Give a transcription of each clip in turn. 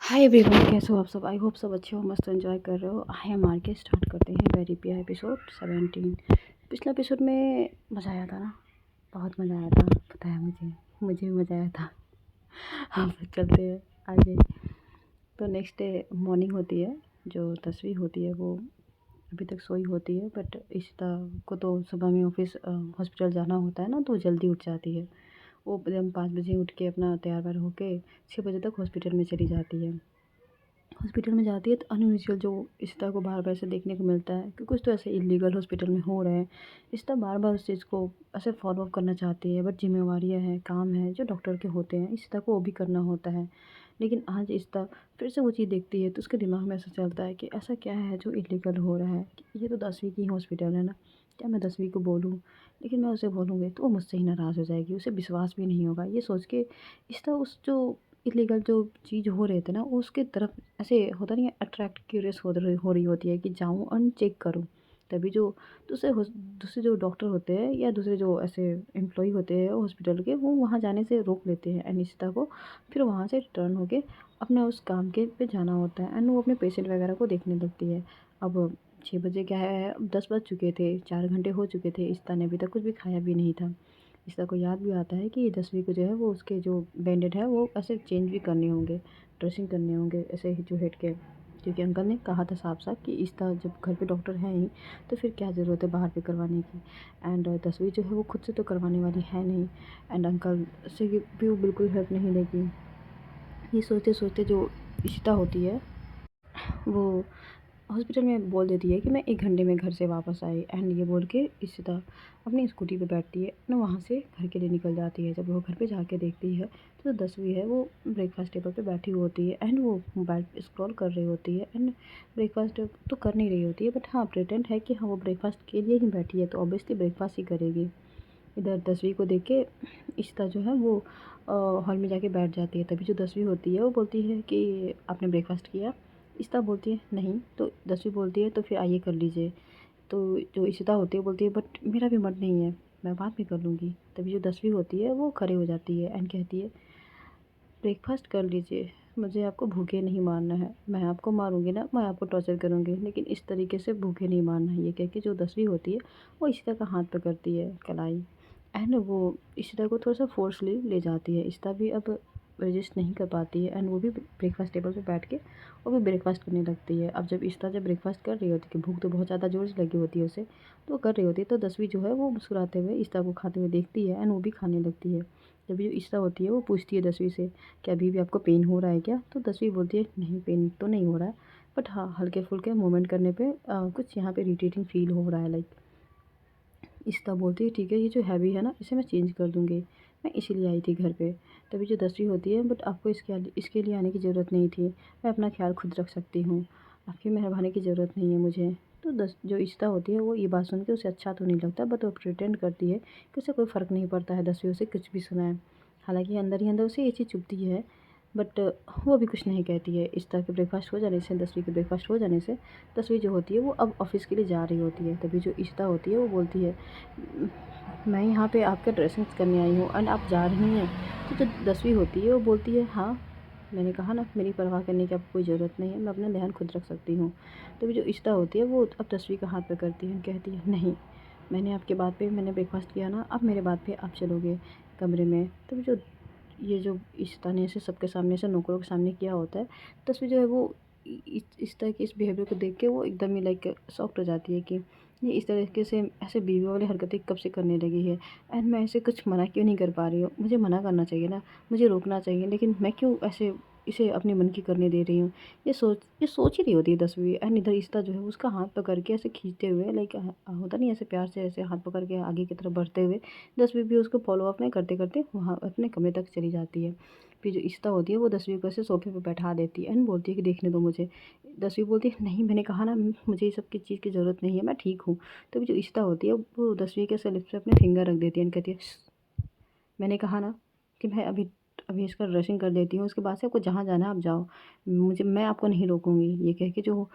Hi everyone, कैसे हो आप सब। आई होप सब अच्छे हो, मस्त एंजॉय कर रहे हो। आई एम आर के। स्टार्ट करते हैं वेरी पिया एपिसोड 17। पिछला एपिसोड में मज़ा आया था ना, बहुत मज़ा आया था। पता है मुझे भी मज़ा आया था। हम लोग चलते हैं आगे। तो नेक्स्ट डे मॉर्निंग होती है। जो तस्वीर होती है वो अभी तक सोई होती है, बट इशिता को तो सुबह में ऑफिस हॉस्पिटल जाना होता है ना, तो जल्दी उठ जाती है। वो एकदम 5 बजे उठ के अपना तैयार वैयार होके 6 बजे तक हॉस्पिटल में चली जाती है। हॉस्पिटल में जाती है तो अनयूजुअल जो इशिता को बार बार ऐसे देखने को मिलता है कि कुछ तो ऐसे इलीगल हॉस्पिटल में हो रहा है। इशिता बार बार उस चीज़ को ऐसे फॉलो अप करना चाहती है, बट जिम्मेवारियाँ हैं, काम है जो डॉक्टर के होते हैं, इशिता को वो भी करना होता है। लेकिन आज इशिता फिर से वो चीज़ देखती है तो उसके दिमाग में ऐसा चलता है कि ऐसा क्या है जो इलीगल हो रहा है। कि ये तो 10वीं की हॉस्पिटल है ना, क्या मैं 10वीं को बोलूँ। लेकिन मैं उसे बोलूँगी तो वो मुझसे ही नाराज़ हो जाएगी, उसे विश्वास भी नहीं होगा। ये सोच के इशिता उस जो इलीगल जो चीज़ हो रहे थे ना, उसके तरफ ऐसे होता नहीं है, अट्रैक्ट क्यूरियस हो रही होती है कि जाऊँ और चेक करूँ। तभी जो दूसरे जो डॉक्टर होते हैं या दूसरे जो ऐसे एम्प्लॉई होते हैं हॉस्पिटल के, वो वहाँ जाने से रोक लेते हैं अनिशिता को। फिर वहाँ से रिटर्न होके अपना उस काम के पे जाना होता है एंड वो अपने पेशेंट वगैरह को देखने लगती है। अब 6 बजे क्या है, अब 10 बज चुके थे, 4 घंटे हो चुके थे। इशिता ने अभी तक कुछ भी खाया भी नहीं था। इशिता को याद भी आता है कि 10वीं को जो है वो उसके जो बैंडेड है वो ऐसे चेंज भी करने होंगे, ड्रेसिंग करने होंगे ऐसे ही जो हेड के। क्योंकि अंकल ने कहा था साफ साफ कि इशिता जब घर पे डॉक्टर है ही तो फिर क्या ज़रूरत है बाहर पे करवाने की। एंड 10वीं जो है वो खुद से तो करवाने वाली है नहीं, एंड अंकल से भी वो बिल्कुल हेल्प नहीं लेगी। ये सोचते सोचते जो इशिता होती है वो हॉस्पिटल में बोल देती है कि मैं 1 घंटे में घर से वापस आई। एंड ये बोल के इशिता अपनी स्कूटी पे बैठती है ना, वहाँ से घर के लिए निकल जाती है। जब वो घर पे जाके देखती है तो 10वीं है वो ब्रेकफास्ट टेबल पे बैठी हुई होती है एंड वो मोबाइल पे स्क्रॉल कर रही होती है। एंड ब्रेकफास्ट तो कर नहीं रही होती है, बट हाँ प्रेटेंड है कि हाँ वो ब्रेकफास्ट के लिए ही बैठी है, तो ऑब्वियसली ब्रेकफास्ट ही करेगी। इधर 10वीं को देख के इशिता जो है वो हॉल में जाके बैठ जाती है। तभी जो 10वीं होती है वो बोलती है कि आपने ब्रेकफास्ट किया। इशिता बोलती है नहीं, तो 10वीं बोलती है तो फिर आइए कर लीजिए। तो जो इशिता होती है बोलती है बट मेरा भी मन नहीं है, मैं बाद में कर लूँगी। तभी जो 10वीं होती है वो खड़े हो जाती है एंड कहती है ब्रेकफास्ट कर लीजिए, मुझे आपको भूखे नहीं मारना है। मैं आपको मारूंगी ना, मैं आपको टॉर्चर करूंगी, लेकिन इस तरीके से भूखे नहीं मारना है। ये कह के जो 10वीं होती है वो इशिता का हाथ पकड़ती है, कलाई। एंड वो इशिता को थोड़ा सा फोर्सली ले जाती है। इशिता भी अब रजिस्ट नहीं कर पाती है एंड वो भी ब्रेकफास्ट टेबल पे बैठ के वो भी ब्रेकफास्ट करने लगती है। अब जब इशिता जब ब्रेकफास्ट कर रही होती है कि भूख तो बहुत ज़्यादा ज़ोर से लगी होती है उसे, तो वो कर रही होती है। तो 10वीं जो है वो मुस्कुराते हुए इशिता को खाते हुए देखती है एंड वो भी खाने लगती है। जब जो इशिता होती है वो पूछती है 10वीं से कि अभी भी आपको पेन हो रहा है क्या। तो 10वीं बोलती है नहीं, पेन तो नहीं हो रहा है, बट हाँ हल्के फुल्के मूवमेंट करने पे कुछ यहाँ पे इरिटेटिंग फील हो रहा है लाइक। इशिता बोलती है ठीक है, ये जो हैवी है ना इसे मैं चेंज कर दूँगी, मैं इसीलिए आई थी घर पे। तभी जो 10वीं होती है बट आपको इसके लिए आने की ज़रूरत नहीं थी, मैं अपना ख्याल खुद रख सकती हूँ, आपकी मेहरबानी की ज़रूरत नहीं है मुझे। तो दस जो इशिता होती है वो ये बात सुन के उसे अच्छा तो नहीं लगता, बट वो प्रिटेंड करती है कि उसे कोई फ़र्क नहीं पड़ता है 10वीं उसे कुछ भी सुनाए। हालाँकि अंदर ही अंदर उसे ये चीज़ चुभती है, बट वो भी कुछ नहीं कहती है। इशिता के ब्रेकफास्ट हो जाने से, 10वीं के ब्रेकफास्ट हो जाने से 10वीं जो होती है वो अब ऑफ़िस के लिए जा रही होती है। तभी जो इशिता होती है वो बोलती है मैं यहाँ पे आपका ड्रेसिंग करने आई हूँ एंड आप जा रही हैं। तो जो 10वीं होती है वो बोलती है हाँ, मैंने कहा ना मेरी परवाह करने की आपको कोई ज़रूरत नहीं है, मैं अपना ध्यान खुद रख सकती हूँ। तभी जो इशिता होती है वो अब 10वीं का हाथ पकड़ती है, कहती है नहीं, मैंने आपके बात पे मैंने ब्रेकफास्ट किया ना, अब मेरे बात पे आप चलोगे कमरे में। तभी जो ये जो इशिता ने ऐसे सबके सामने ऐसे नौकरों के सामने किया होता है, 10वीं जो है वो इस तरह के इस बिहेवियर को देख के वो एकदम ही लाइक शॉक्ड हो जाती है कि ये इस तरीके से ऐसे बीवी वाली हरकतें कब से करने लगी है। एंड मैं ऐसे कुछ मना क्यों नहीं कर पा रही हूँ, मुझे मना करना चाहिए ना, मुझे रोकना चाहिए, लेकिन मैं क्यों ऐसे इसे अपने मन की करने दे रही हूँ। ये सोच ही रही होती है 10वीं। एंड इधर इश्ता जो है उसका हाथ पकड़ के ऐसे खींचते हुए लाइक होता नहीं ऐसे प्यार से ऐसे हाथ पकड़ के आगे की तरफ बढ़ते हुए 10वीं भी उसको फॉलो अप नहीं करते करते वहाँ अपने कमरे तक चली जाती है। फिर जो इश्ता होती है वो 10वीं को ऐसे सोफे पे बैठा देती है एंड बोलती है कि देखने दो मुझे। 10वीं बोलती है नहीं, मैंने कहा ना मुझे ये सब की चीज़ की ज़रूरत नहीं है, मैं ठीक हूँ। तभी जो इशिता होती है वो 10वीं के लिप्स पे अपने फिंगर रख देती है एंड कहती है मैंने कहा ना कि मैं अभी अभी इसका ड्रेसिंग कर देती हूँ, उसके बाद से आपको जहाँ जाना है आप जाओ, मैं आपको नहीं रोकूंगी। ये कह के जो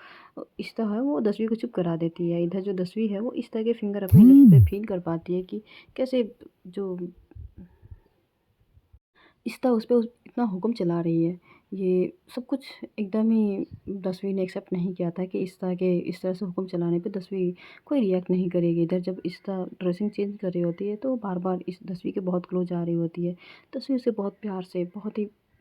इशिता है वो 10वीं को चुप करा देती है। इधर जो 10वीं है वो इशिता के फिंगर अपने लिप्स पे फील कर पाती है कि कैसे जो इशिता उस पे इतना हुक्म चला रही है ये सब कुछ एकदम ही 10वीं ने एक्सेप्ट नहीं किया था कि इस तरह से हुक्म चलाने पे 10वीं कोई रिएक्ट नहीं करेगी। इधर जब इश्ता ड्रेसिंग चेंज कर रही होती है तो बार-बार इस 10वीं के बहुत क्लोज़ आ रही होती है। 10वीं उसे बहुत प्यार से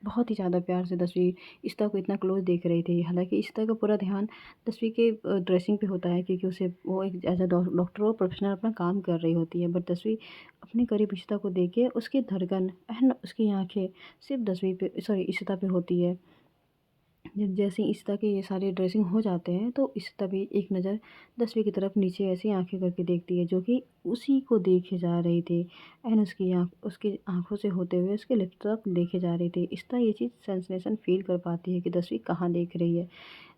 बहुत ही ज़्यादा प्यार से 10वीं इश्ता को इतना क्लोज़ देख रही थी। हालाँकि इश्ता का पूरा ध्यान 10वीं के ड्रेसिंग पे होता है क्योंकि उसे वो एक एज़ अ डॉक्टर और प्रोफ़ेशनल अपना काम कर रही होती है। बट 10वीं अपने करीब इशिता को देख के उसकी धड़कन एंड उसकी आँखें सिर्फ़ 10वीं पे सॉरी इशिता पे होती है। जैसे ही इशिता के ये सारे ड्रेसिंग हो जाते हैं तो इशिता भी एक नज़र 10वीं की तरफ नीचे ऐसी आँखें करके देखती है जो कि उसी को देखे जा रही थी एंड उसकी आँखों से होते हुए उसके लिप्स तक देखे जा रही थी। इशिता ये चीज़ सेंसेशन फ़ील कर पाती है कि 10वीं कहाँ देख रही है।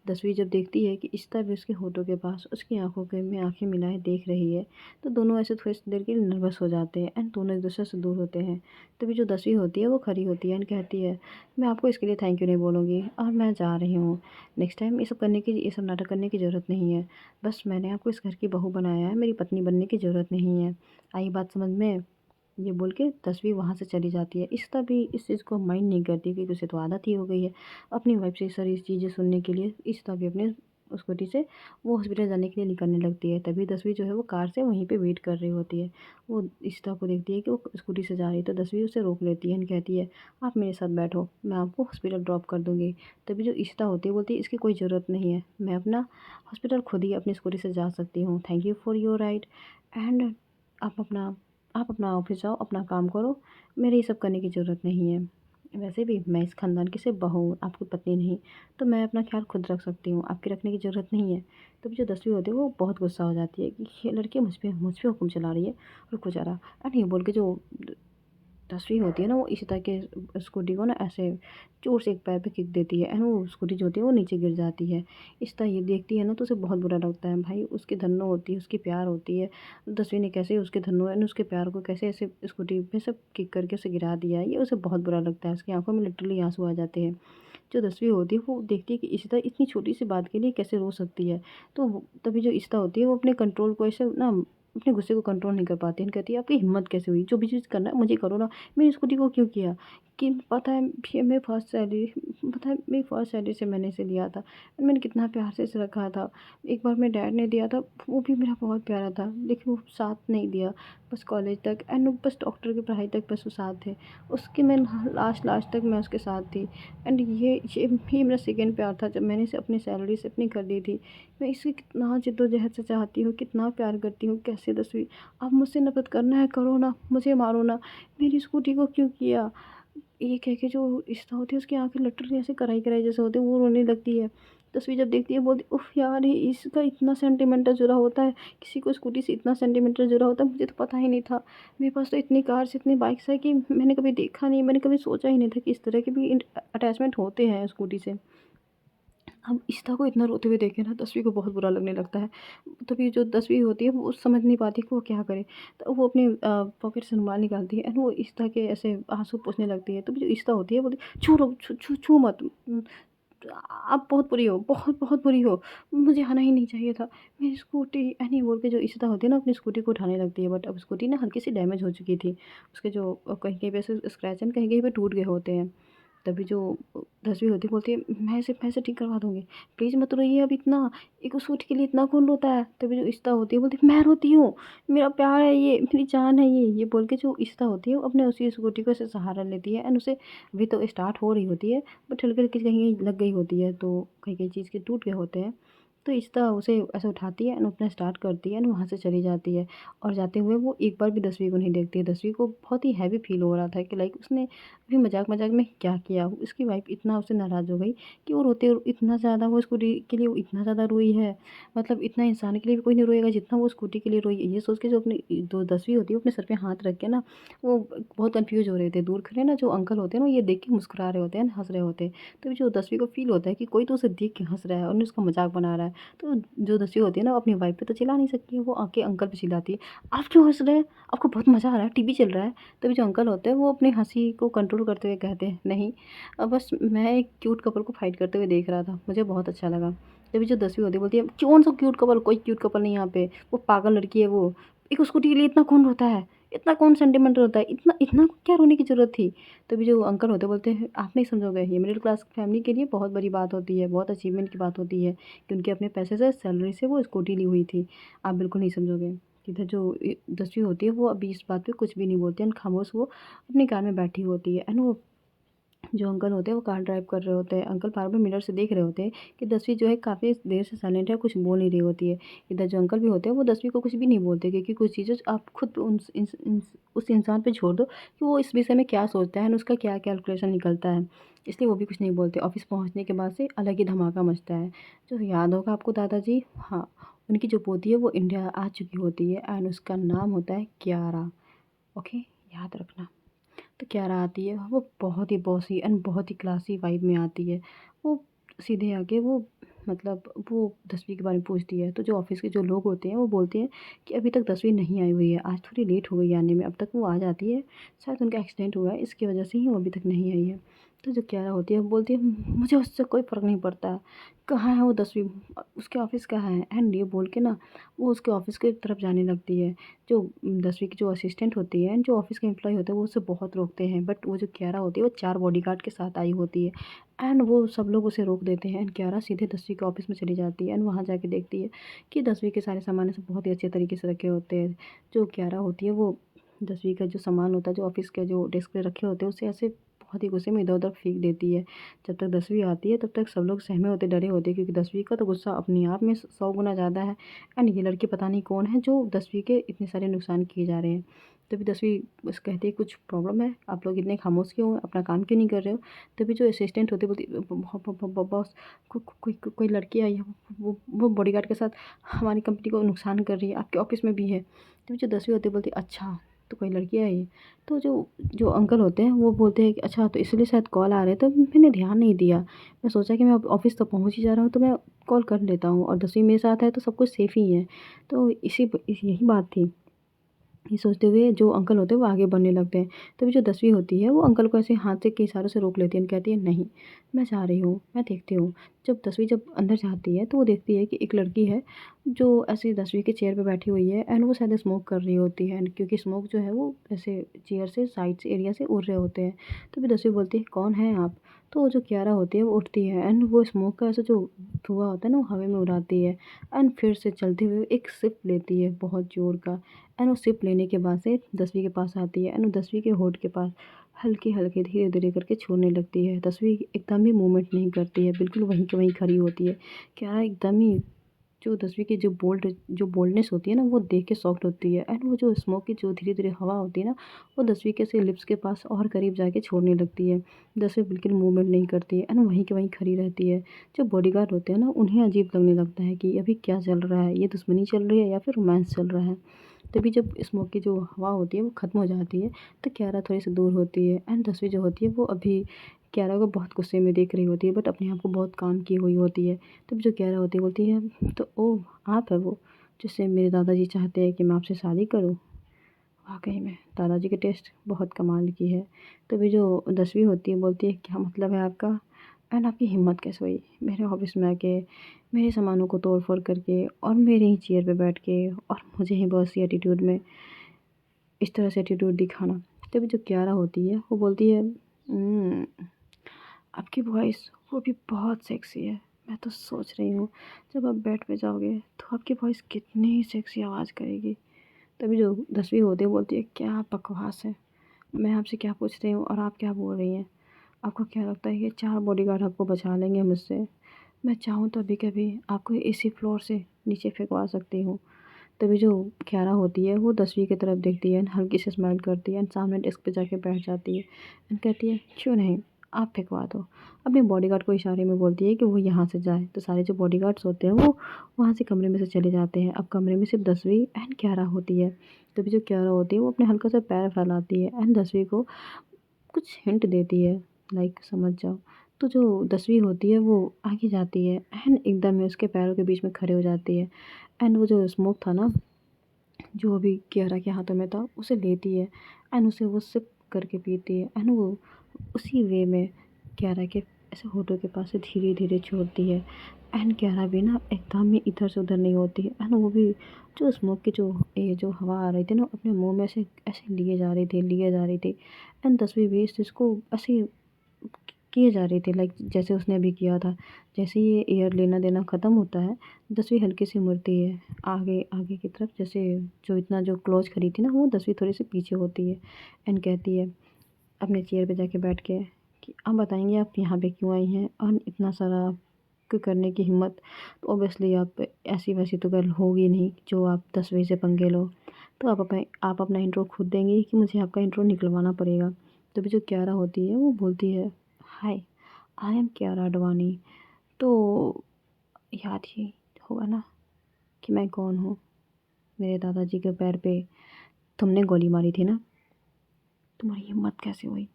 10वीं जब देखती है कि इशिता भी उसके होठों के पास उसकी आँखों के में आँखें मिलाए देख रही है, तो दोनों ऐसे थोड़ी सी देर के लिए नर्वस हो जाते हैं एंड दोनों एक-दूसरे से दूर होते हैं। तभी जो 10वीं होती है वो खड़ी होती है एंड कहती है, "मैं आपको इसके लिए थैंक यू नहीं बोलूँगी और मैं जा रही हूँ। नेक्स्ट टाइम ये सब नाटक करने की ज़रूरत नहीं है। बस मैंने आपको इस घर की बहू बनाया है, मेरी पत्नी बनने की ज़रूरत नहीं है। आई बात समझ में?" ये बोल के 10वीं वहाँ से चली जाती है। इशिता भी इस चीज़ को माइंड नहीं करती क्योंकि उसे तो आदत ही हो गई है अपनी वाइफ से सारी चीज़ें सुनने के लिए। इशिता भी अपने स्कूटी से वो हॉस्पिटल जाने के लिए निकलने लगती है। तभी 10वीं जो है वो कार से वहीं पे वेट कर रही होती है। वो इशिता को देखती है कि वो स्कूटी से जा रही है तो 10वीं उसे रोक लेती है एंड कहती है, "आप मेरे साथ बैठो, मैं आपको हॉस्पिटल ड्रॉप कर दूँगी।" तभी जो इशिता होती है बोलती है, "इसकी कोई ज़रूरत नहीं है। मैं अपना हॉस्पिटल खुद ही अपनी स्कूटी से जा सकती हूँ। Thank you for your ride and आप अपना आप अपना ऑफ़िस जाओ, अपना काम करो, मेरे ये सब करने की ज़रूरत नहीं है। वैसे भी मैं इस ख़ानदान की सिर्फ़ बहू हूँ, आपकी पत्नी नहीं, तो मैं अपना ख़्याल खुद रख सकती हूँ, आपके रखने की ज़रूरत नहीं है।" तब जो 10वीं होती है वो बहुत गुस्सा हो जाती है कि ये लड़की मुझ पे हुक्म चला रही है, रुको ज़रा। एंड ये बोल के जो 10वीं होती है ना वो इशिता के स्कूटी को ना ऐसे ज़ोर से एक पैर पे किक देती है एंड वो स्कूटी जो होती है वो नीचे गिर जाती है। इशिता ये देखती है ना तो उसे बहुत बुरा लगता है। भाई उसकी धन्नो होती है, उसकी प्यार होती है। 10वीं ने कैसे उसके धन्नो एंड उसके प्यार को कैसे ऐसे स्कूटी पे सब किक करके उसे गिरा दिया है, ये उसे बहुत बुरा लगता है। उसकी आँखों में लिटरली आँसू आ जाते हैं। जो 10वीं होती है वो देखती है कि इशिता इतनी छोटी-सी बात के लिए कैसे रो सकती है। तो तभी जो इशिता होती है वो अपने कंट्रोल को ऐसे ना अपने गुस्से को कंट्रोल नहीं कर पाती है। कहती है, "आपकी हिम्मत कैसे हुई? जो भी चीज़ करना है मुझे करो ना। मेरी स्कूटी को क्यों किया?" कि पता है ये मेरी फर्स्ट सैलरी पता है मेरी फर्स्ट सैलरी से मैंने इसे लिया था। मैंने कितना प्यार से इसे रखा था। एक बार मेरे डैड ने दिया था, वो भी मेरा बहुत प्यारा था, लेकिन वो साथ नहीं दिया। बस कॉलेज तक एंड बस डॉक्टर की पढ़ाई तक बस वो साथ थे। उसके मैं लास्ट तक मैं उसके साथ थी एंड ये मेरा सेकंड प्यार था जब मैंने इसे अपनी सैलरी से अपनी कर ली थी। मैं इसे कितना जद्दोजहद से चाहती हूँ, कितना प्यार करती हूँ, कैसे 10वीं अब मुझसे नफ़रत करना है करो ना, मुझे मारो ना, मेरी स्कूटी को क्यों किया? ये कह के जो इशिता होती है उसकी आँखें लिटरली ऐसे कराई-कराई जैसे होते हैं, वो रोने लगती है। 10वीं जब देखती है बोलती उफ़ यार ये इसका इतना सेंटिमेंटल जुड़ा होता है, किसी को स्कूटी से इतना सेंटिमेंटल जुड़ा होता है मुझे तो पता ही नहीं था। मेरे पास तो इतनी कार्स इतनी बाइक्स है कि मैंने कभी देखा नहीं, मैंने कभी सोचा ही नहीं था कि इस तरह के भी अटैचमेंट होते हैं स्कूटी से। अब इशिता को इतना रोते हुए देख के ना 10वीं को बहुत बुरा लगने लगता है। तभी जो 10वीं होती है वो समझ नहीं पाती कि वो क्या करे। तो वो अपनी पॉकेट से रुमाल निकालती है एंड वो इशिता के ऐसे आँसू पोंछने लगती है। तभी जो इशिता होती है बोलती है, छू मत। आप बहुत बुरी हो, बहुत बुरी हो। मुझे आना ही नहीं चाहिए था। मेरी स्कूटी ऐनी बोल के जो इशिता होती है ना अपनी स्कूटी को उठाने लगती है बट अब स्कूटी ना हल्की-सी डैमेज हो चुकी थी। उसके जो कहीं-कहीं पे ऐसे स्क्रैच एंड कहीं-कहीं पे टूट गए होते हैं। तभी जो 10वीं होती है बोलती है, मैं इसे ठीक करवा दूँगी। प्लीज़ मत रोइए अब इतना, एक सूट के लिए इतना कौन रोता है? तभी जो इशिता होती है बोलती है, मैं रोती हूँ, मेरा प्यार है ये, मेरी जान है ये बोल के जो इशिता होती है वो अपने उसी स्कूटी को ऐसे सहारा लेती है एंड उसे अभी तो स्टार्ट हो रही होती है बट हल्की-हल्की कहीं लग गई होती है तो कहीं-कहीं चीज़ के टूट गए होते हैं। तो इशिता उसे ऐसे उठाती है एंड अपना स्टार्ट करती है एंड वहाँ से चली जाती है और जाते हुए वो एक बार भी 10वीं को नहीं देखती है। 10वीं को बहुत ही हैवी फ़ील हो रहा था कि लाइक उसने अभी मज़ाक-मज़ाक में क्या किया? उसकी वाइफ़ इतना उससे नाराज़ हो गई कि वो रोते इतना ज़्यादा वो स्कूटी के लिए वो इतना ज़्यादा रोई है। मतलब इतना इंसान के लिए भी कोई नहीं रोएगा जितना वो स्कूटी के लिए रोई है। ये सोच के जो अपनी दो 10वीं होती है वो अपने सर पे हाथ रख के ना वो बहुत कन्फ्यूज़ हो रहे थे। दूर खड़े ना जो अंकल होते हैं ना ये देख के मुस्कुरा रहे होते हैं, हँस रहे होते हैं। तो जो 10वीं को फ़ील होता है कि कोई तो उसे देख के हँस रहा है और उसका मज़ाक बना रहा है। तो जो 10वीं होती है ना वो अपनी वाइफ़ पे तो चिल्ला नहीं सकती है, वो आके अंकल पे चिल्लाती है, "आप क्यों हँस रहे हैं? आपको बहुत मज़ा आ रहा है, टीवी चल रहा है।" तभी जो अंकल होते हैं वो अपनी हँसी को कंट्रोल करते हुए कहते हैं, "नहीं बस मैं एक क्यूट कपल को फाइट करते हुए देख रहा था, मुझे बहुत अच्छा लगा।" तभी जो 10वीं होती है बोलती है, "कौन सा क्यूट कपल? कोई क्यूट कपल नहीं है यहाँ पे, वो पागल लड़की है वो। एक स्कूटी के लिए इतना कौन रोता है? इतना कौन सेंटिमेंटल होता है, इतना इतना क्या रोने की ज़रूरत थी। तभी जो अंकल होते हैं बोलते हैं आप नहीं समझोगे, ये मिडिल क्लास फैमिली के लिए बहुत बड़ी बात होती है, बहुत अचीवमेंट की बात होती है कि उनके अपने पैसे से सैलरी से वो स्कूटी ली हुई थी। आप बिल्कुल नहीं समझोगे। इधर जो 10वीं होती है वो अभी इस बात पे कुछ भी नहीं बोलती एंड खामोश वो अपनी कार में बैठी होती है एंड वो जो अंकल होते हैं वो कार ड्राइव कर रहे होते हैं। अंकल बार-बार मिरर से देख रहे होते हैं कि 10वीं जो है काफ़ी देर से साइलेंट है, कुछ बोल नहीं रही होती है। इधर जो अंकल भी होते हैं वो 10वीं को कुछ भी नहीं बोलते क्योंकि कुछ चीज़ें आप खुद उस इंसान पे छोड़ दो कि वो इस विषय में क्या सोचता है एंड उसका क्या कैलकुलेशन निकलता है। इसलिए वो भी कुछ नहीं बोलते। ऑफ़िस पहुँचने के बाद से अलग ही धमाका मचता है। जो याद होगा आपको दादाजी, हाँ, उनकी जो पोती है वो इंडिया आ चुकी होती है एंड उसका नाम होता है कियारा। ओके, याद रखना। तो क्यारा आती है, वो बहुत ही बॉसी एंड बहुत ही क्लासी वाइब में आती है। वो सीधे आके वो मतलब वो 10वीं के बारे में पूछती है, तो जो ऑफ़िस के जो लोग होते हैं वो बोलते हैं कि अभी तक 10वीं नहीं आई हुई है, आज थोड़ी लेट हो गई है आने में, अब तक वो आ जाती है, शायद उनका एक्सीडेंट हुआ है इसकी वजह से ही वो अभी तक नहीं आई है। तो जो क्यारा होती है वो बोलती है मुझे उससे कोई फ़र्क नहीं पड़ता, कहाँ है वो 10वीं, उसके ऑफ़िस कहाँ है? एंड ये बोल के ना वो उसके ऑफ़िस की तरफ जाने लगती है। जो 10वीं की जो असिस्टेंट होती है, जो ऑफ़िस के एम्प्लॉयी होते हैं वो उसे बहुत रोकते हैं, बट वो जो कियारा होती है वो 4 बॉडीगार्ड के साथ आई होती है एंड वो सब लोग उसे रोक देते हैं एंड कियारा सीधे 10वीं के ऑफ़िस में चली जाती है एंड वहाँ जाके देखती है कि 10वीं के सारे सामान ऐसे बहुत ही अच्छे तरीके से रखे होते हैं। जो कियारा होती है वो 10वीं का जो सामान होता है, जो ऑफ़िस के जो डेस्क पे रखे होते हैं, उसे ऐसे बहुत ही गुस्से में इधर-उधर फेंक देती है। जब तक 10वीं आती है तब तक सब लोग सहमे होते, डरे होते हैं क्योंकि 10वीं का तो गुस्सा अपने आप में 100 गुना ज़्यादा है एंड ये लड़की पता नहीं कौन है जो 10वीं के इतने सारे नुकसान किए जा रहे हैं। तभी 10वीं बस कहती है कुछ प्रॉब्लम है? आप लोग इतने खामोश क्यों हो? अपना काम क्यों नहीं कर रहे हो? तभी जो असिस्टेंट होती है बोलती ब बॉस, कोई लड़की आई है, वो बॉडीगार्ड के साथ हमारी कंपनी को नुकसान कर रही है, आपके ऑफ़िस में भी है। तभी जो 10वीं होती है बोलती है अच्छा, तो कोई लड़की आई है। तो जो जो अंकल होते हैं वो बोलते हैं कि अच्छा तो इसलिए शायद कॉल आ रहे हैं, तो मैंने ध्यान नहीं दिया। मैं सोचा कि मैं अब ऑफ़िस तो पहुँच ही जा रहा हूँ तो मैं कॉल कर लेता हूँ और 10वीं मेरे साथ है तो सब कुछ सेफ़ ही है। तो यही बात थी। ये सोचते हुए जो अंकल होते हैं वो आगे बढ़ने लगते हैं। तभी जो 10वीं होती है वो अंकल को ऐसे हाथ से के इशारों से रोक लेती है एंड कहती है नहीं, मैं जा रही हूँ, मैं देखती हूँ। जब 10वीं जब अंदर जाती है तो वो देखती है कि एक लड़की है जो ऐसे 10वीं के चेयर पे बैठी हुई है एंड वो शायद स्मोक कर रही होती है एंड क्योंकि स्मोक जो है वो ऐसे चेयर से साइड से एरिया से उड़ रहे होते हैं। तभी 10वीं बोलती है कौन हैं आप? तो वो जो कियारा होती है वो उठती है एंड वो स्मोक का ऐसा जो धुआँ होता है ना वो हवा में उड़ाती है एंड फिर से चलते हुए एक सिप लेती है बहुत ज़ोर का एंड वो सिप लेने के बाद से 10वीं के पास आती है एंड वो 10वीं के होठ के पास हल्के-हल्के, धीरे-धीरे करके छूने लगती है। 10वीं एकदम भी मूवमेंट नहीं करती है, बिल्कुल वहीं की वहीं खड़ी होती है। कियारा एकदम ही जो 10वीं की जो बोल्डनेस होती है ना, वो देख के शॉक्ड होती है एंड वो जो स्मोक की जो धीरे-धीरे हवा होती है ना, वो 10वीं के से लिप्स के पास और करीब जाके छोड़ने लगती है। 10वीं बिल्कुल मूवमेंट नहीं करती है एंड वहीं की वहीं खड़ी रहती है। जो बॉडीगार्ड होते हैं ना, उन्हें अजीब लगने लगता है कि अभी क्या चल रहा है? ये दुश्मनी चल रही है या फिर रोमांस चल रहा है? तभी जब स्मोक की जो हवा होती है वो ख़त्म हो जाती है, तो कियारा थोड़ी-सी दूर होती है एंड 10वीं जो होती है वो अभी कियारा को बहुत गुस्से में देख रही होती है बट अपने आप को बहुत काम की हुई होती है। तब जो कियारा होती है बोलती है तो ओह! आप है वो जिससे मेरे दादाजी चाहते हैं कि मैं आपसे शादी करूँ? वाक़ई में दादाजी की टेस्ट बहुत कमाल की है। तभी जो 10वीं होती है बोलती है क्या मतलब है आपका? एंड आपकी हिम्मत कैसे हुई मेरे ऑफ़िस में आके मेरे सामानों को तोड़-फोड़ करके और मेरे ही चेयर पे बैठ के और मुझे ही बॉसी एटीट्यूड में इस तरह से एटीट्यूड दिखाना। तभी जो कियारा होती है वो बोलती है आपकी वॉइस वो भी बहुत सेक्सी है। मैं तो सोच रही हूँ जब आप बेड पे जाओगे तो आपकी वॉइस कितनी सेक्सी आवाज़ करेगी। तभी जो 10वीं होती है बोलती है क्या बकवास है। मैं आपसे क्या पूछ रही हूँ और आप क्या बोल रही हैं? आपको क्या लगता है ये 4 बॉडीगार्ड आपको बचा लेंगे मुझसे? मैं चाहूँ तो अभी-कभी आपको इसी फ्लोर से नीचे फेंकवा सकती हूँ। तभी जो कियारा होती है वो 10वीं की तरफ देखती है एंड हल्की सी स्माइल करती है एंड सामने डेस्क पे जाके बैठ जाती है एंड कहती है क्यों नहीं, आप फेंकवा दो। अपने बॉडीगार्ड को इशारे में बोलती है कि वो यहाँ से जाए। तो सारे जो बॉडीगार्ड्स होते हैं वो वहाँ से कमरे में से चले जाते हैं। अब कमरे में सिर्फ 10वीं एंड कियारा होती है। तभी जो कियारा होती है वो अपने हल्का सा पैर फैलाती है एंड 10वीं को कुछ हिंट देती है लाइक समझ जाओ। तो जो 10वीं होती है वो आगे जाती है एंड एकदम में उसके पैरों के बीच में खड़े हो जाती है एंड वो जो स्मोक था ना जो अभी कियारा के हाथों में था उसे लेती है एंड उसे वो सिप करके पीती है एंड वो उसी वे में कियारा के ऐसे होठों के पास से धीरे धीरे छोड़ती है। एंड क्यारा भी ना एकदम ही इधर से उधर नहीं होती है। एंड वो भी जो स्मोक की जो ये जो हवा आ रही थी ना, अपने मुंह में ऐसे ऐसे लिए जा रही थी। एंड 10वीं भी इस चीज़ को ऐसे किए जा रही थी, लाइक जैसे उसने अभी किया था। जैसे ही ये एयर लेना देना ख़त्म होता है, 10वीं हल्की सी मुड़ती है आगे आगे की तरफ, जैसे जो इतना जो क्लोज खड़ी थी ना, वो 10वीं थोड़ी सी पीछे होती है। एंड कहती है अपने चेयर पे जाके बैठ के कि आप बताएंगे आप यहाँ पे क्यों आई हैं, और इतना सारा आपको करने की हिम्मत। तो ऑब्वियसली आप ऐसी वैसी तो गर्ल होगी नहीं जो आप 10वीं से पंगे लो। तो आप अपना इंट्रो खुद देंगे कि मुझे आपका इंट्रो निकलवाना पड़ेगा। तभी जो क्यारा होती है वो बोलती है, हाय, आई एम क्यारा अडवाणी। तो याद ही होगा ना कि मैं कौन हूँ। मेरे दादाजी के पैर पे तुमने गोली मारी थी ना, तुम्हारी हिम्मत कैसे हुई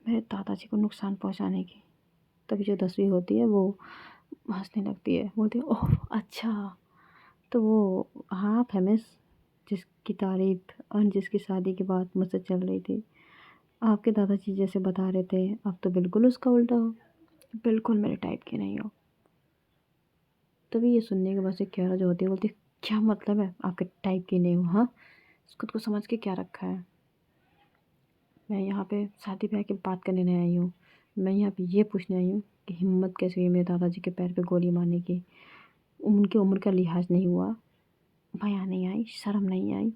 मेरे दादाजी को नुकसान पहुंचाने की। तभी जो 10वीं होती है वो हंसने लगती है, बोलती है ओह अच्छा, तो वो हाँ फेमस, जिसकी तारीफ और जिसकी शादी की बात मुझसे चल रही थी, आपके दादाजी जैसे बता रहे थे, आप तो बिल्कुल उसका उल्टा हो, बिल्कुल मेरे टाइप के नहीं हो। तभी ये सुनने के बाद से क्यारा जो होती है बोलती है, क्या मतलब है आपके टाइप की नहीं हो, हाँ खुद को समझ के क्या रखा है। मैं यहाँ पे शादी ब्याह की बात करने नहीं आई हूँ, मैं यहाँ पे ये पूछने आई हूँ कि हिम्मत कैसे हुई मेरे दादाजी के पैर पे गोली मारने की। उनकी उम्र का लिहाज नहीं हुआ, भया नहीं आई, शर्म नहीं आई।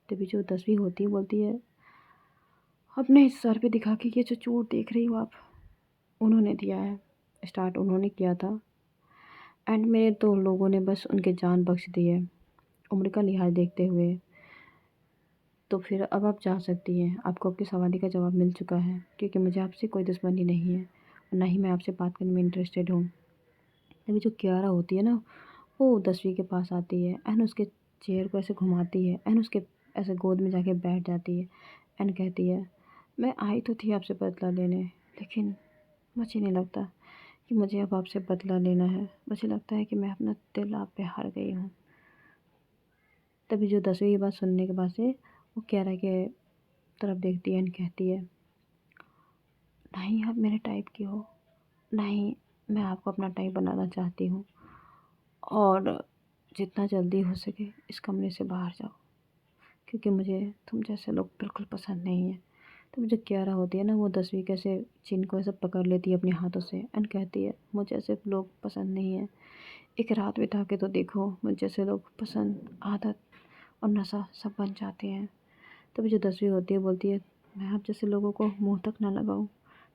तभी जो 10वीं होती है बोलती है, अपने सर पे दिखा के, ये जो चोट देख रही हो आप, उन्होंने दिया है, स्टार्ट उन्होंने किया था। एंड मेरे तो लोगों ने बस उनके जान बख्श दी है उम्र का लिहाज देखते हुए। तो फिर अब आप जा सकती हैं, आपको आपके सवाल का जवाब मिल चुका है, क्योंकि मुझे आपसे कोई दुश्मनी नहीं है और ना ही मैं आपसे बात करने में इंटरेस्टेड हूँ। तभी जो क्यारा होती है ना, वो 10वीं के पास आती है एंड उसके चेयर को ऐसे घुमाती है एंड उसके ऐसे गोद में जाके बैठ जाती है। एंड कहती है, मैं आई तो थी आपसे बदला लेने, लेकिन मुझे नहीं लगता कि मुझे अब आपसे बदला लेना है। मुझे लगता है कि मैं अपना दिल आप पे हार गई हूँ। तभी जो 10वीं की बात सुनने के बाद से वो क्यारा के तरफ देखती है एंड कहती है, नहीं आप मेरे टाइप की हो, नहीं मैं आपको अपना टाइप बनाना चाहती हूँ, और जितना जल्दी हो सके इस कमरे से बाहर जाओ, क्योंकि मुझे तुम जैसे लोग बिल्कुल पसंद नहीं है। तो मुझे क्यारा होती है ना, वो 10वीं कैसे चिन को ऐसे पकड़ लेती है अपने हाथों से एंड कहती है, मुझे ऐसे लोग पसंद नहीं है, एक रात बिता के तो देखो, मुझे जैसे लोग पसंद, आदत और नशा सब बन जाते हैं। तभी जो 10वीं होती है बोलती है, मैं आप जैसे लोगों को मुंह तक ना लगाऊं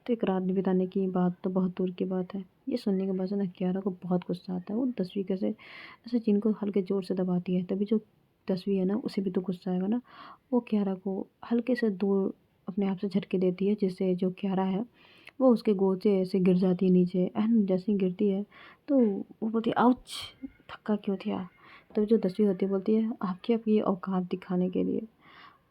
तो एक रात बिताने की बात तो बहुत दूर की बात है। ये सुनने के बाद से ना क्यारा को बहुत गुस्सा आता है। वो 10वीं कैसे ऐसे जिनको हल्के ज़ोर से दबाती है। तभी जो 10वीं है ना, उसे भी तो गुस्सा आएगा ना। वो क्यारा को हल्के से दूर अपने आप से झटके देती है, जिससे जो क्यारा है वो उसके गोद से ऐसे गिर जाती है नीचे। एंड जैसे ही गिरती है तो वो बोलती है, आउच, धक्का क्यों दिया। तभी जो 10वीं होती है बोलती है, आपकी अपनी औकात दिखाने के लिए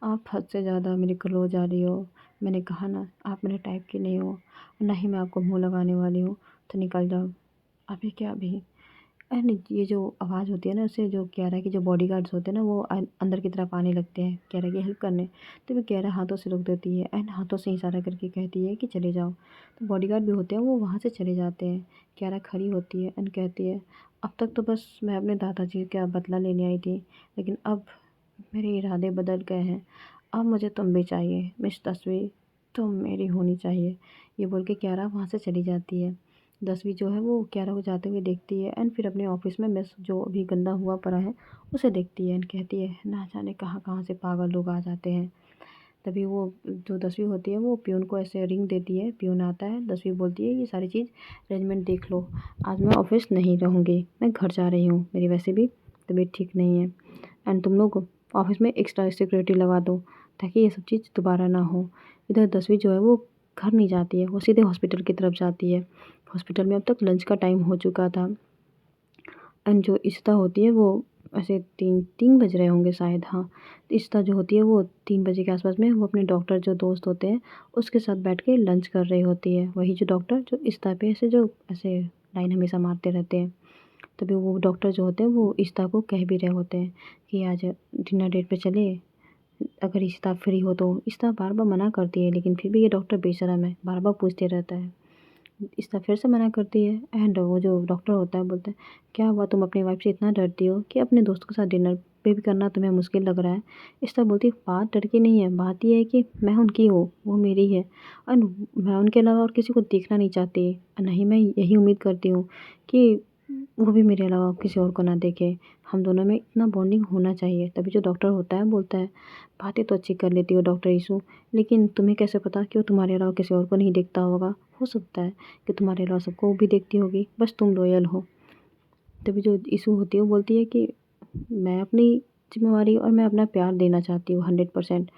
आप हद से ज़्यादा मेरे क्लोज आ रही हो। मैंने कहा ना आप मेरे टाइप की नहीं हो, ना ही मैं आपको मुँह लगाने वाली हूँ, तो निकल जाओ अभी क्या अभी। एंड ये जो आवाज़ होती है ना, उससे जो क्यारा के जो बॉडीगार्ड्स होते हैं ना, वो अंदर की तरफ आने लगते हैं क्यारा की हेल्प करने। तो वो क्यारा हाथों से रोक देती है एंड हाथों से इशारा करके कहती है कि चले जाओ। तो बॉडीगार्ड भी होते हैं, वो वहाँ से चले जाते हैं। क्यारा खड़ी होती है एंड कहती है, अब तक तो बस मैं अपने दादाजी का बदला लेने आई थी, लेकिन अब मेरे इरादे बदल गए हैं। अब मुझे तुम भी चाहिए मिस 10वीं, तुम मेरी होनी चाहिए। ये बोल के क्यारा वहाँ से चली जाती है। 10वीं जो है वो क्यारा को जाते हुए देखती है एंड फिर अपने ऑफिस में मिस जो अभी गंदा हुआ पड़ा है उसे देखती है एंड कहती है, ना जाने कहाँ कहाँ से पागल लोग आ जाते हैं। तभी वो जो 10वीं होती है वो पियून को ऐसे रिंग देती है। पियून आता है, 10वीं बोलती है, ये सारी चीज़ अरेंजमेंट देख लो, आज मैं ऑफिस नहीं रहूँगी, मैं घर जा रही हूँ, मेरी वैसे भी तबीयत ठीक नहीं है। एंड तुम लोग ऑफिस में एक्स्ट्रा सिक्योरिटी लगा दो ताकि ये सब चीज़ दोबारा ना हो। इधर 10वीं जो है वो घर नहीं जाती है, वो सीधे हॉस्पिटल की तरफ जाती है। हॉस्पिटल में अब तक लंच का टाइम हो चुका था एंड जो इशिता होती है वो ऐसे 3 बज रहे होंगे शायद, हाँ। तो इशिता जो होती है वो 3 बजे के आसपास में वो अपने डॉक्टर जो दोस्त होते हैं उसके साथ बैठ के लंच कर रही होती है। वही जो डॉक्टर जो इशिता पे ऐसे जो ऐसे लाइन हमेशा मारते रहते हैं। तभी वो डॉक्टर जो होते हैं वो इशिता को कह भी रहे होते हैं कि आज डिनर डेट पे चले, अगर इशिता फ्री हो तो। इशिता बार बार मना करती है, लेकिन फिर भी ये डॉक्टर बेशर्म है, बार बार पूछते रहता है। ईशिता फिर से मना करती है एंड वो जो डॉक्टर होता है बोलता है, क्या हुआ, तुम अपनी वाइफ से इतना डरती हो कि अपने दोस्त के साथ डिनर पे भी करना तुम्हें मुश्किल लग रहा है। ईशिता बोलती है, बात डर की नहीं है, बात ये है कि मैं उनकी हूँ, वो मेरी है और मैं उनके अलावा और किसी को देखना नहीं चाहती। नहीं, मैं यही उम्मीद करती हूँ कि वो भी मेरे अलावा किसी और को ना देखे। हम दोनों में इतना बॉन्डिंग होना चाहिए। तभी जो डॉक्टर होता है बोलता है, बातें तो अच्छी कर लेती हो डॉक्टर इशू, लेकिन तुम्हें कैसे पता कि वो तुम्हारे अलावा किसी और को नहीं देखता होगा? हो सकता है कि तुम्हारे अलावा सबको वो भी देखती होगी, बस तुम लॉयल हो। तभी जो इशू होती है वो बोलती है कि मैं अपनी ज़िम्मेवारी और मैं अपना प्यार देना चाहती हूँ 100%,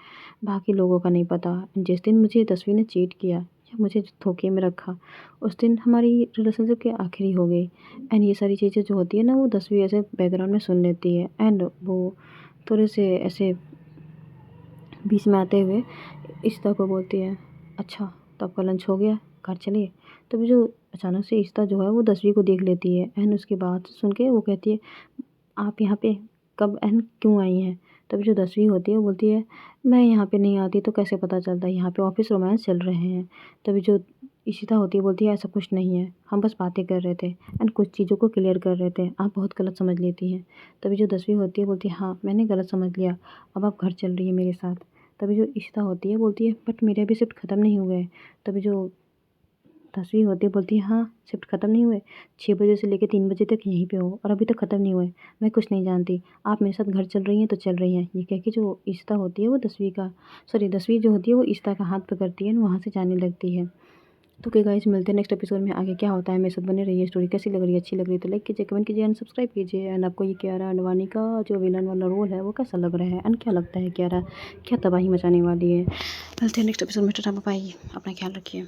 बाकी लोगों का नहीं पता। जिस दिन मुझे तस्वीर ने चीट किया या मुझे धोखे में रखा, उस दिन हमारी रिलेशनशिप की आखिरी हो गई। एंड ये सारी चीज़ें जो होती है ना, वो तस्वीर ऐसे बैकग्राउंड में सुन लेती है एंड वो थोड़े से ऐसे बीच में आते हुए इशिता को बोलती है, अच्छा तो आपका लंच हो गया, घर चलिए। तभी जो अचानक से इशिता जो है वो तस्वीर को देख लेती है एंड उसकी बात सुन के वो कहती है, आप यहाँ पे कब एंड क्यों आई हैं? तभी जो दसवीं होती है वो बोलती है, मैं यहाँ पे नहीं आती तो कैसे पता चलता, यहाँ पे ऑफ़िस रोमांस चल रहे हैं। तभी जो इशिता होती है बोलती है, ऐसा कुछ नहीं है, हम बस बातें कर रहे थे एंड कुछ चीज़ों को क्लियर कर रहे थे, आप बहुत गलत समझ लेती हैं। तभी जो दसवीं होती है बोलती है, हाँ मैंने गलत समझ लिया, अब आप घर चल रही है मेरे साथ। तभी जो इशिता होती है बोलती है, बट मेरे अभी शिफ्ट ख़त्म नहीं हुए हैं। तभी जो दसवीं होती है बोलती है, हाँ शिफ्ट ख़त्म नहीं हुए, 6 बजे से लेकर 3 बजे तक यहीं पे हो और अभी तक ख़त्म नहीं हुए। मैं कुछ नहीं जानती, आप मेरे साथ घर चल रही हैं तो चल रही हैं। ये कह के जो इशिता होती है वो दसवीं जो होती है वो इशिता का हाथ पकड़ती है, वहाँ से जाने लगती है। तो ओके गाइस, मिलते हैं नेक्स्ट एपिसोड में। आगे क्या होता है मेरे साथ बने रहिए। स्टोरी कैसी लग रही है, अच्छी लग रही है तो लाइक कीजिए, कमेंट कीजिए एंड सब्सक्राइब कीजिए। एंड आपको ये कियारा आडवाणी का जो विलन वाला रोल है वो कैसा लग रहा है एंड क्या लगता है कियारा क्या तबाही मचाने वाली है। मिलते हैं नेक्स्ट एपिसोड में। टाटा बाय बाय, अपना ख्याल रखिए।